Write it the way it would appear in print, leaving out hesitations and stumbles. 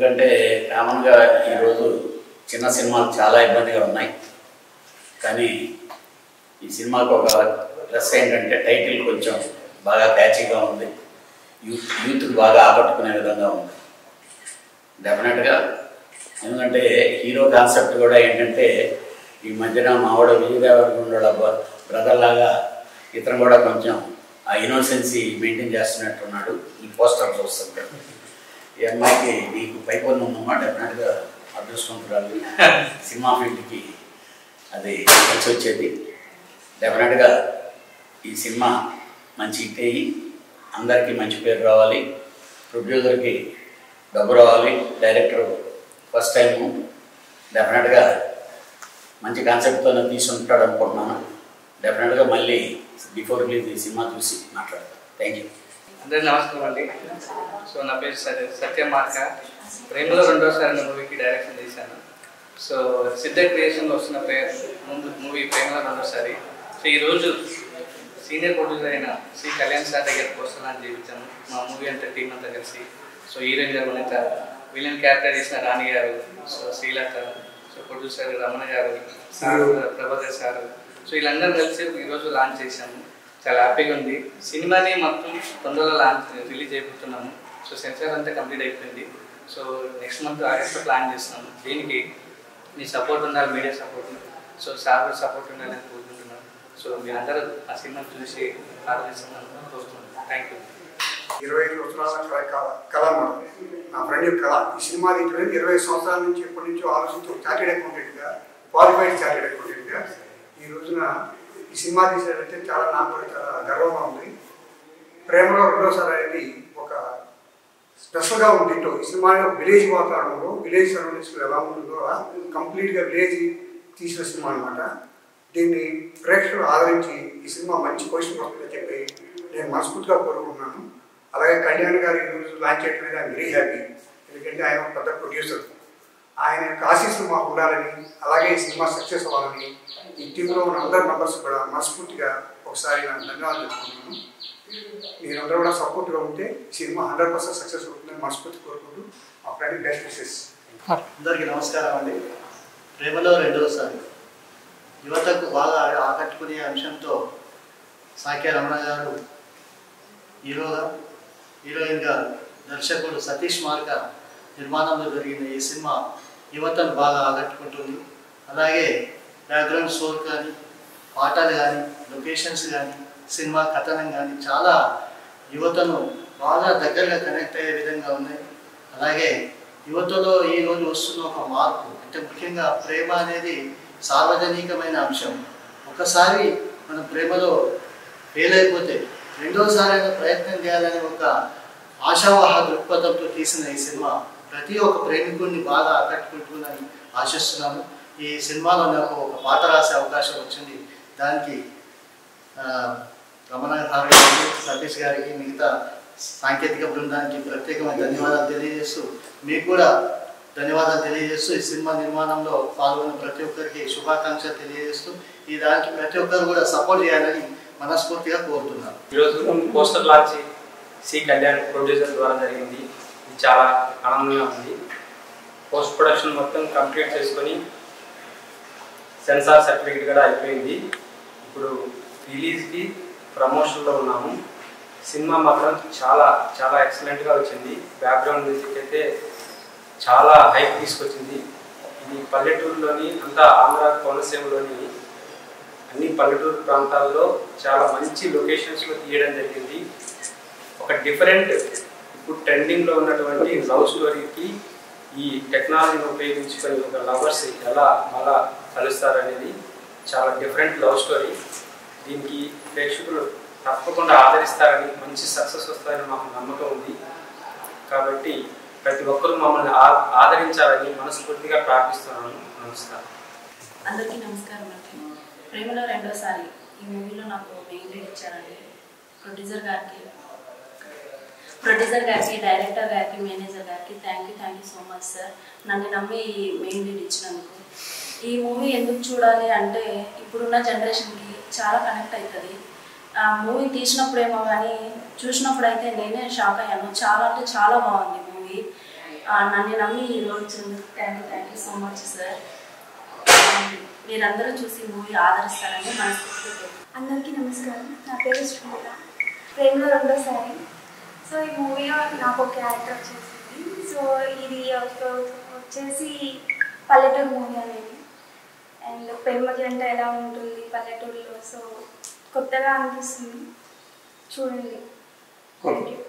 ఎందుకంటే కామన్గా ఈరోజు చిన్న సినిమాలు చాలా ఇబ్బందిగా ఉన్నాయి. కానీ ఈ సినిమాకు ఒక ప్లస్ ఏంటంటే టైటిల్ కొంచెం బాగా క్యాచీగా ఉంది, యూత్కి బాగా ఆకట్టుకునే విధంగా ఉంది. డెఫినెట్గా ఎందుకంటే హీరో కాన్సెప్ట్ కూడా ఏంటంటే ఈ మధ్యన మావాడ విజయదేవరకొండ బ్రదర్ లాగా ఇతను కూడా కొంచెం ఆ ఇన్నోసెన్సీ మెయింటైన్ చేస్తున్నట్టున్నాడు. ఈ పోస్టర్ చూస్తుంటే ఈ అమ్మాయికి నీకు పైపొన్ను ఉందమ్మా, డెఫినెట్గా అదృష్టవంతురాలు, సినిమా ఫీల్డ్కి అది కలిసి వచ్చేది. డెఫినెట్గా ఈ సినిమా మంచి హిట్ అయ్యి అందరికీ మంచి పేరు రావాలి, ప్రొడ్యూసర్కి డబ్బు రావాలి, డైరెక్టర్ ఫస్ట్ టైము డెఫినెట్గా మంచి కాన్సెప్ట్తోనే తీసుకుంటాడు అనుకుంటున్నాను. డెఫినెట్గా మళ్ళీ బిఫోర్ రిలీజ్ ఈ సినిమా చూసి మాట్లాడతాను. Thank you. అందరికీ నమస్కారం అండి. సో నా పేరు సత్యమార్క. ప్రేమలో రెండోసారి అనే మూవీకి డైరెక్షన్ చేశాను. సో సిద్ధ క్రియేషన్లో వస్తున్న మూవీ ప్రేమలో రెండోసారి. సో ఈరోజు సీనియర్ ప్రొడ్యూసర్ అయిన శ్రీ కళ్యాణ్ సార్ దగ్గరికి వస్తున్నాను చేయించాము. మా మూవీ అంతా టీం అంతా కలిసి. సో హీరోయిన్ గారు వనిత, విలన్ క్యారెక్టర్ చేసిన రాణి గారు, so Srilatha, so producer Ramana గారు, సార్ ప్రభాకర్ సార్, సో వీళ్ళందరూ కలిసి ఈరోజు లాంచ్ చేశాము. చాలా హ్యాపీగా ఉంది. సినిమాని మొత్తం తొందరలో రిలీజ్ అయిపోతున్నాము. సో సెన్సార్ అంతా కంప్లీట్ అయిపోయింది. సో నెక్స్ట్ మంత్ ఆగస్ట్లో ప్లాన్ చేస్తున్నాము. దీనికి మీ సపోర్ట్ ఉండాలి, media support, so sir support ఉండాలని కోరుకుంటున్నాను. సో మీరందరూ ఆ సినిమాని చూసి ఆరాధిస్తున్నాను కోరుతున్నాను. Thank you. 25 సంవత్సరాల కళ నా ఫ్రెండ్ కళ. ఈ సినిమా తీయడం 20 సంవత్సరాల నుంచి ఎప్పటి నుంచో ఆలోచించి చార్టెడ్ అకౌంటెంట్గా, క్వాలిఫైడ్ చార్టెడ్ అకౌంటెంట్గా ఈ రోజున ఈ సినిమా తీసేటంటే చాలా నాకు కూడా చాలా గర్వంగా ఉంది. ప్రేమలో రెండోసారి అనేది ఒక స్పెషల్గా ఉంది. ఈ సినిమాలో విలేజ్ వాతావరణంలో, విలేజ్ సరౌండింగ్స్లో ఎలా ఉంటుందో అలా కంప్లీట్గా విలేజ్ తీసిన సినిమా అనమాట. దీన్ని ప్రేక్షకులు ఆదరించి ఈ సినిమా మంచి పొజిషన్ వస్తుందని చెప్పి నేను మనస్ఫూర్తిగా కోరుకుంటున్నాను. అలాగే కళ్యాణ్ గారు ఈరోజు లాంచ్ చేయడం మీద వెరీ హ్యాపీ. ఎందుకంటే ఆయన ఒక పెద్ద ప్రొడ్యూసర్. ఆయన యొక్క ఆశీస్సులు మాకు ఉండాలని, అలాగే ఈ సినిమా సక్సెస్ అవ్వాలని ఈ టీంలో ఉన్న అందరి మెంబర్స్ కూడా మనస్ఫూర్తిగా ఒకసారి నేను ధన్యవాదాలు చెప్పుకుంటున్నాను. మీరందరూ కూడా సపోర్ట్గా ఉంటే ఈ సినిమా 100% సక్సెస్ అవుతుందని మనస్ఫూర్తి కోరుకుంటూ మా ఫ్రెండ్ బెస్ట్ విషెస్. అందరికీ నమస్కారం అండి. ప్రేమలో రెండోసారి యువతకు బాగా ఆకట్టుకునే అంశంతో సాక్య రమణ గారు హీరోయిన్ గారు, దర్శకుడు సతీష్ మార్క నిర్మాణంలో జరిగిన ఈ సినిమా యువతను బాగా ఆకట్టుకుంటుంది. అలాగే బ్యాక్గ్రౌండ్ స్కోర్ కానీ, పాటలు కానీ, లొకేషన్స్ కానీ, సినిమా కథనం కానీ చాలా యువతను బాగా దగ్గరగా కనెక్ట్ అయ్యే విధంగా ఉన్నాయి. అలాగే యువతలో ఈరోజు వస్తున్న ఒక మార్పు అంటే ముఖ్యంగా ప్రేమ అనేది సార్వజనికమైన అంశం. ఒకసారి మనం ప్రేమలో ఫెయిల్ అయిపోతే రెండోసారి అయినా ప్రయత్నం చేయాలనే ఒక ఆశావాహ దృక్పథంతో తీసిన ఈ సినిమా ప్రతి ఒక్క ప్రేమికుడిని బాగా ఆకట్టుకుంటుందని ఆశిస్తున్నాను. ఈ సినిమాలో నాకు ఒక పాట రాసే అవకాశం వచ్చింది. దానికి రమణ గారికి, సతీష్ గారికి, మిగతా సాంకేతిక బృందానికి ప్రత్యేకమైన ధన్యవాదాలు తెలియజేస్తూ, మీకు కూడా ధన్యవాదాలు తెలియజేస్తూ, ఈ సినిమా నిర్మాణంలో పాల్గొన్న ప్రతి ఒక్కరికి శుభాకాంక్షలు తెలియజేస్తూ, ఈ దానికి ప్రతి ఒక్కరు కూడా సపోర్ట్ చేయాలని మనస్ఫూర్తిగా కోరుతున్నాను. ఈరోజు poster launch C Kalyan producer ద్వారా జరిగింది. ఇది చాలా ఆనందంగా ఉంది. పోస్ట్ ప్రొడక్షన్ మొత్తం కంప్లీట్ చేసుకొని సెన్సార్ సర్టిఫికేట్ కూడా అయిపోయింది. ఇప్పుడు రిలీజ్కి ప్రమోషన్లో ఉన్నాము. సినిమా మాత్రం చాలా చాలా ఎక్సలెంట్గా వచ్చింది. బ్యాక్గ్రౌండ్ మ్యూజిక్ అయితే చాలా హైప్ తీసుకొచ్చింది. ఇది పల్లెటూరులోని అంతా ఆంధ్ర కోనసీమలోని అన్ని పల్లెటూరు ప్రాంతాల్లో చాలా మంచి లొకేషన్స్లో తీయడం జరిగింది. ఒక డిఫరెంట్ ఇప్పుడు ట్రెండింగ్లో ఉన్నటువంటి లవ్ స్టోరీకి ఈ టెక్నాలజీని ఉపయోగించుకొని ఒక లవర్స్ ఎలా మళ్ళా కలుస్తారనేది చాలా డిఫరెంట్ లవ్ స్టోరీ. దీనికి ప్రేక్షకులు తప్పకుండా ఆదరిస్తారని, మంచి సక్సెస్ వస్తారని మాకు నమ్మకం ఉంది. కాబట్టి ప్రతి ఒక్కరూ మమ్మల్ని ఆదరించాలని మనస్ఫూర్తిగా ప్రార్థిస్తున్నాను. నమస్కారం. అందరికీ నమస్కారం అండి. ప్రేమలో రెండోసారి ఈ మూవీలో నాకు మెయిన్ లీడ్ ఇచ్చారండి. ప్రొడ్యూసర్ గారికి, డైరెక్టర్ గారికి, మేనేజర్ గారికి thank you so much sir. నన్ను నమ్మి మెయిన్ లీడ్ ఇచ్చినందుకు. ఈ మూవీ ఎందుకు చూడాలి అంటే ఇప్పుడున్న జనరేషన్కి చాలా కనెక్ట్ అవుతుంది. ఆ మూవీ తీసినప్పుడేమో కానీ చూసినప్పుడు అయితే నేనే షాక్ అయ్యాను. చాలా అంటే చాలా బాగుంది మూవీ. నన్ను నమ్మి ఈ రోల్ ఇచ్చినందుకు thank you so much sir. మీరందరూ చూసి మూవీ ఆదరిస్తారని మనస్ఫూర్తిగా. అందరికీ నమస్కారం. నా పేరు శ్రీమల. ప్రేమలో రెండోసారి. సో ఈ మూవీలో నాకు ఒక క్యారెక్టర్ వచ్చేసింది. సో ఇది వచ్చేసి పల్లెటూరు మూవీ అనేది. అండ్ ప్రేమ జంట ఎలా ఉంటుంది పల్లెటూరులో, సో కొత్తగా అనిపిస్తుంది, చూడండి. Thank you.